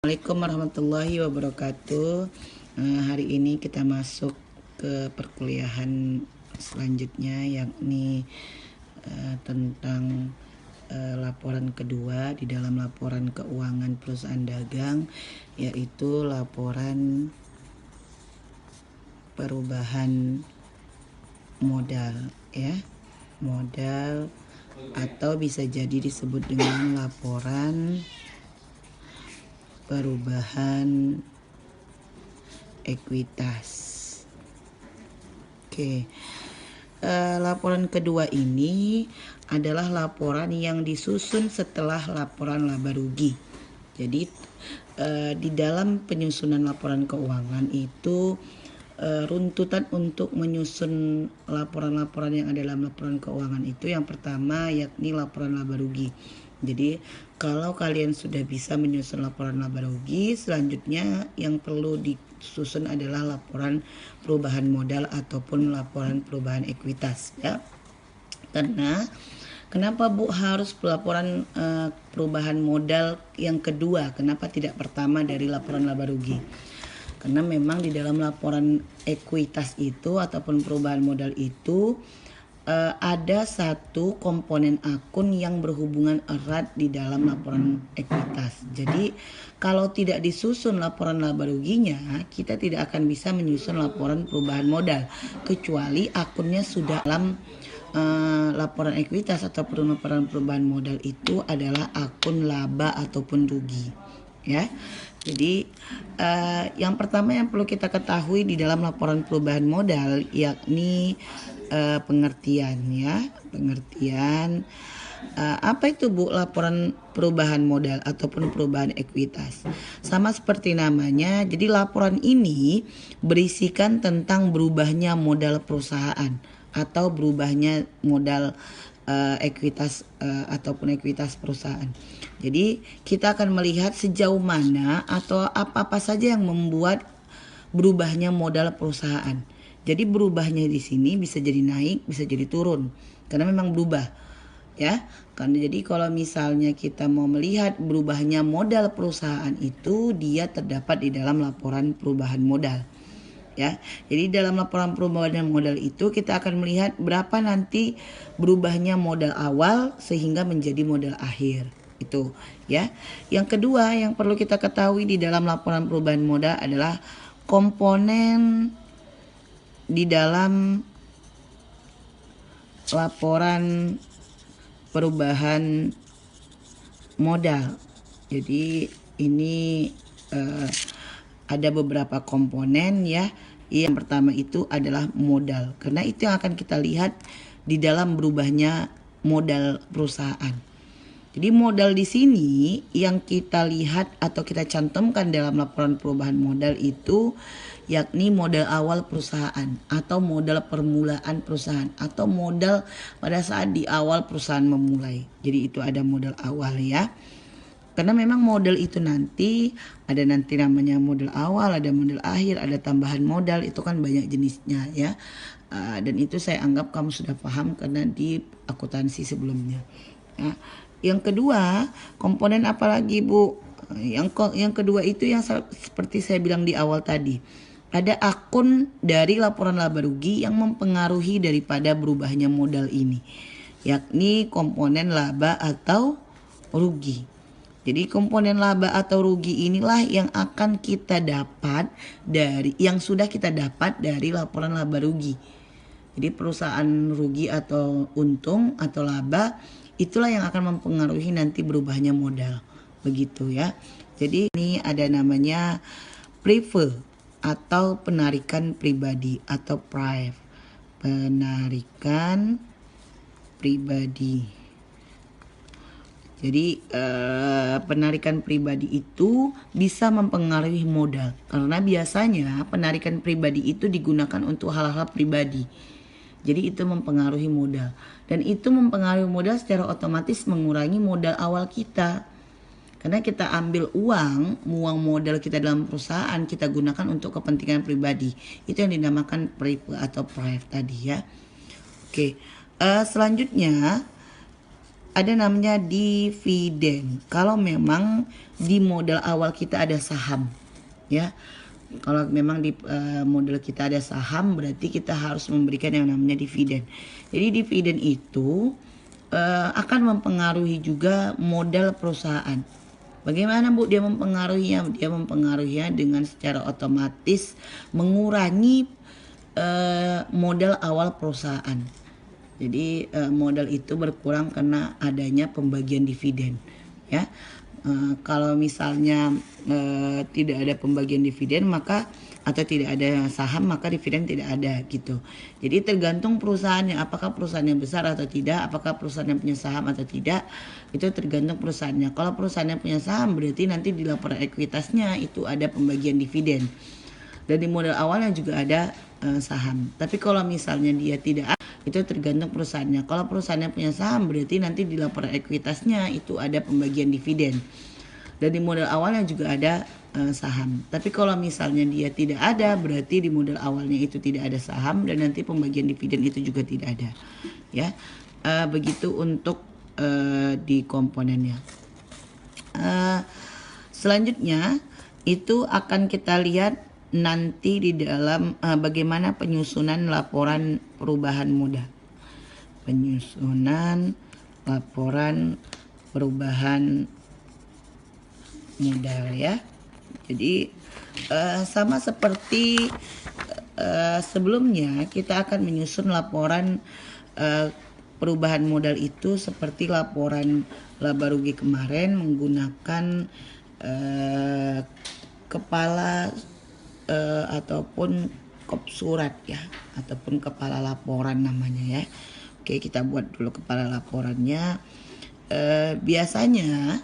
Assalamualaikum warahmatullahi wabarakatuh. Hari ini kita masuk ke perkuliahan selanjutnya, yakni tentang laporan kedua di dalam laporan keuangan perusahaan dagang, yaitu laporan perubahan modal, ya, modal, atau bisa jadi disebut dengan laporan perubahan ekuitas. Oke. Laporan kedua ini adalah laporan yang disusun setelah laporan laba rugi. Jadi di dalam penyusunan laporan keuangan itu runtutan untuk menyusun laporan-laporan yang ada dalam laporan keuangan itu yang pertama yakni laporan laba rugi. Jadi kalau kalian sudah bisa menyusun laporan laba rugi, selanjutnya yang perlu disusun adalah laporan perubahan modal ataupun laporan perubahan ekuitas, ya. Karena kenapa Bu harus laporan perubahan modal yang kedua? Kenapa tidak pertama dari laporan laba rugi? Karena memang di dalam laporan ekuitas itu ataupun perubahan modal itu ada satu komponen akun yang berhubungan erat di dalam laporan ekuitas. Jadi kalau tidak disusun laporan laba ruginya, kita tidak akan bisa menyusun laporan perubahan modal kecuali akunnya sudah dalam laporan ekuitas atau laporan perubahan modal itu adalah akun laba ataupun rugi, ya. Jadi yang pertama yang perlu kita ketahui di dalam laporan perubahan modal yakni pengertian, ya, pengertian apa itu Bu laporan perubahan modal ataupun perubahan ekuitas. Sama seperti namanya, jadi laporan ini berisikan tentang berubahnya modal perusahaan atau berubahnya modal ekuitas ataupun ekuitas perusahaan. Jadi kita akan melihat sejauh mana atau apa-apa saja yang membuat berubahnya modal perusahaan. Jadi berubahnya di sini bisa jadi naik, bisa jadi turun, karena memang berubah, ya. Karena jadi kalau misalnya kita mau melihat berubahnya modal perusahaan itu, dia terdapat di dalam laporan perubahan modal, ya. Jadi dalam laporan perubahan modal itu kita akan melihat berapa nanti berubahnya modal awal sehingga menjadi modal akhir. Itu, ya. Yang kedua yang perlu kita ketahui di dalam laporan perubahan modal adalah komponen di dalam laporan perubahan modal. Jadi ini ada beberapa komponen, ya. Yang pertama itu adalah modal, karena itu yang akan kita lihat di dalam berubahnya modal perusahaan. Jadi modal di sini yang kita lihat atau kita cantumkan dalam laporan perubahan modal itu yakni modal awal perusahaan atau modal permulaan perusahaan atau modal pada saat di awal perusahaan memulai. Jadi itu ada modal awal, ya. Karena memang modal itu nanti ada nanti namanya modal awal, ada modal akhir, ada tambahan modal, itu kan banyak jenisnya, ya. Dan itu saya anggap kamu sudah paham karena di akuntansi sebelumnya, ya. Yang kedua, komponen apa lagi Bu? Yang kedua itu yang seperti saya bilang di awal tadi. Ada akun dari laporan laba rugi yang mempengaruhi daripada berubahnya modal ini, yakni komponen laba atau rugi. Jadi komponen laba atau rugi inilah yang akan kita dapat dari yang sudah kita dapat dari laporan laba rugi. Jadi perusahaan rugi atau untung atau laba itulah yang akan mempengaruhi nanti berubahnya modal, begitu, ya. Jadi ini ada namanya prefer atau penarikan pribadi atau prive, penarikan pribadi. Jadi penarikan pribadi itu bisa mempengaruhi modal karena biasanya penarikan pribadi itu digunakan untuk hal-hal pribadi. Jadi itu mempengaruhi modal, dan itu mempengaruhi modal secara otomatis mengurangi modal awal kita. Karena kita ambil uang modal kita dalam perusahaan, kita gunakan untuk kepentingan pribadi. Itu yang dinamakan private atau private tadi, ya. Oke, selanjutnya ada namanya dividen. Kalau memang di modal awal kita ada saham, ya. Kalau memang di modal kita ada saham, berarti kita harus memberikan yang namanya dividen. Jadi dividen itu akan mempengaruhi juga modal perusahaan. Bagaimana Bu dia mempengaruhinya? Dia mempengaruhinya dengan secara otomatis mengurangi modal awal perusahaan. Jadi modal itu berkurang karena adanya pembagian dividen, ya. Kalau misalnya tidak ada pembagian dividen maka atau tidak ada saham maka dividen tidak ada gitu. Jadi tergantung perusahaannya, apakah perusahaannya besar atau tidak, apakah perusahaannya punya saham atau tidak, itu tergantung perusahaannya. Kalau perusahaannya punya saham berarti nanti di laporan ekuitasnya itu ada pembagian dividen. Dan di modal awalnya juga ada saham. Tapi kalau misalnya dia tidak, itu tergantung perusahaannya. Kalau perusahaannya punya saham berarti nanti di laporan ekuitasnya itu ada pembagian dividen. Dan di modal awalnya juga ada saham. Tapi kalau misalnya dia tidak ada, berarti di modal awalnya itu tidak ada saham dan nanti pembagian dividen itu juga tidak ada. Ya, begitu untuk di komponennya. Selanjutnya itu akan kita lihat nanti di dalam bagaimana penyusunan laporan perubahan modal. Penyusunan laporan perubahan modal, ya. Jadi sama seperti sebelumnya kita akan menyusun laporan perubahan modal itu seperti laporan laba rugi kemarin menggunakan kepala ataupun kop surat, ya, ataupun kepala laporan namanya, ya. Oke, kita buat dulu kepala laporannya. Biasanya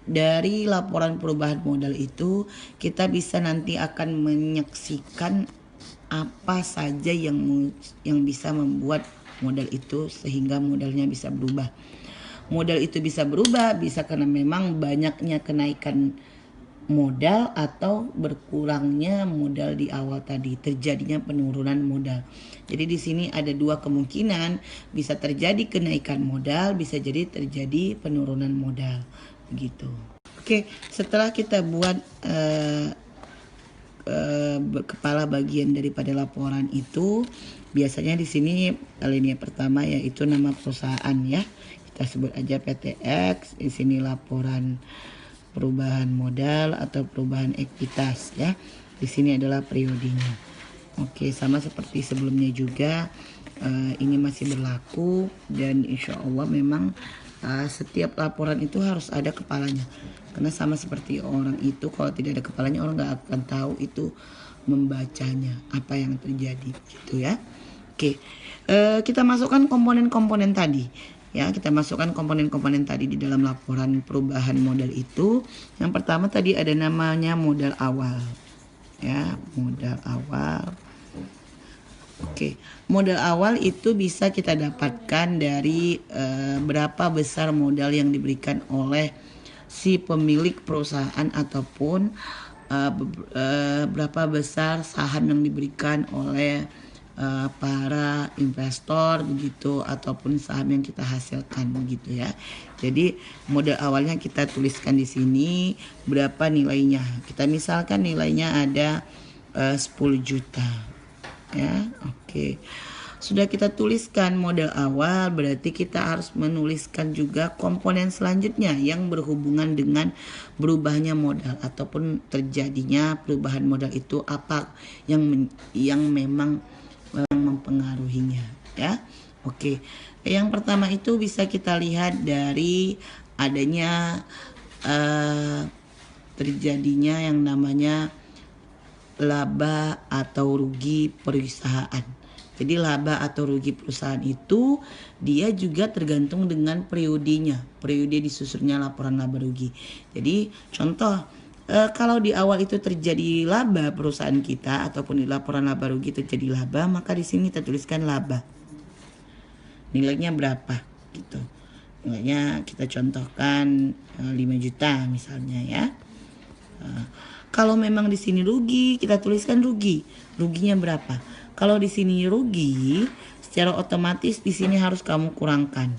dari laporan perubahan modal itu kita bisa nanti akan menyaksikan apa saja yang bisa membuat modal itu sehingga modalnya bisa berubah. Modal itu bisa berubah bisa karena memang banyaknya kenaikan modal atau berkurangnya modal di awal tadi, terjadinya penurunan modal. Jadi di sini ada dua kemungkinan, bisa terjadi kenaikan modal, bisa jadi terjadi penurunan modal, begitu. Oke, setelah kita buat kepala bagian daripada laporan itu, biasanya di sini alinea pertama yaitu nama perusahaan, ya. Kita sebut aja PTX. Di sini laporan perubahan modal atau perubahan ekuitas, ya. Di sini adalah periodenya. Oke, sama seperti sebelumnya juga ini masih berlaku dan insya Allah memang setiap laporan itu harus ada kepalanya. Karena sama seperti orang itu kalau tidak ada kepalanya orang nggak akan tahu itu membacanya apa yang terjadi, gitu, ya. Oke, kita masukkan komponen-komponen tadi. Ya, kita masukkan komponen-komponen tadi di dalam laporan perubahan modal itu. Yang pertama tadi ada namanya modal awal. Ya, modal awal. Oke, modal awal itu bisa kita dapatkan dari berapa besar modal yang diberikan oleh si pemilik perusahaan ataupun berapa besar saham yang diberikan oleh para investor, begitu, ataupun saham yang kita hasilkan, begitu, ya. Jadi modal awalnya kita tuliskan di sini berapa nilainya. Kita misalkan nilainya ada 10 juta, ya. Oke, sudah kita tuliskan modal awal, berarti kita harus menuliskan juga komponen selanjutnya yang berhubungan dengan berubahnya modal ataupun terjadinya perubahan modal itu apa yang memang mempengaruhinya, ya. Oke, yang pertama itu bisa kita lihat dari adanya terjadinya yang namanya laba atau rugi perusahaan. Jadi laba atau rugi perusahaan itu dia juga tergantung dengan periodenya, periode disusunnya laporan laba rugi. Jadi contoh, kalau di awal itu terjadi laba perusahaan kita ataupun di laporan laba rugi terjadi laba, maka di sini kita tuliskan laba. Nilainya berapa gitu. Nilainya kita contohkan 5 juta misalnya, ya. Kalau memang di sini rugi, kita tuliskan rugi. Ruginya berapa? Kalau di sini rugi, secara otomatis di sini harus kamu kurangkan.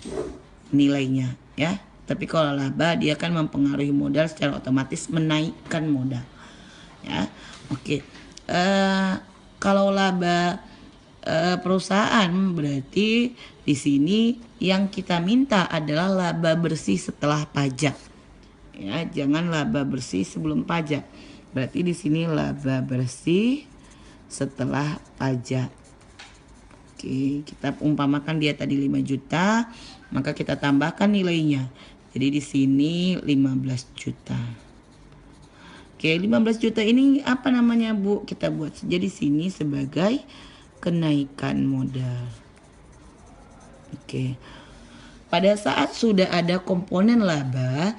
nilainya ya. Tapi kalau laba dia akan mempengaruhi modal secara otomatis, menaikkan modal ya. Oke. Kalau laba perusahaan berarti di sini yang kita minta adalah laba bersih setelah pajak. Ya, jangan laba bersih sebelum pajak. Berarti di sini laba bersih setelah pajak. Oke, kita umpamakan dia tadi 5 juta, maka kita tambahkan nilainya. Jadi di sini 15 juta. Oke, 15 juta ini apa namanya, Bu? Kita buat saja di sini sebagai kenaikan modal. Oke. Pada saat sudah ada komponen laba,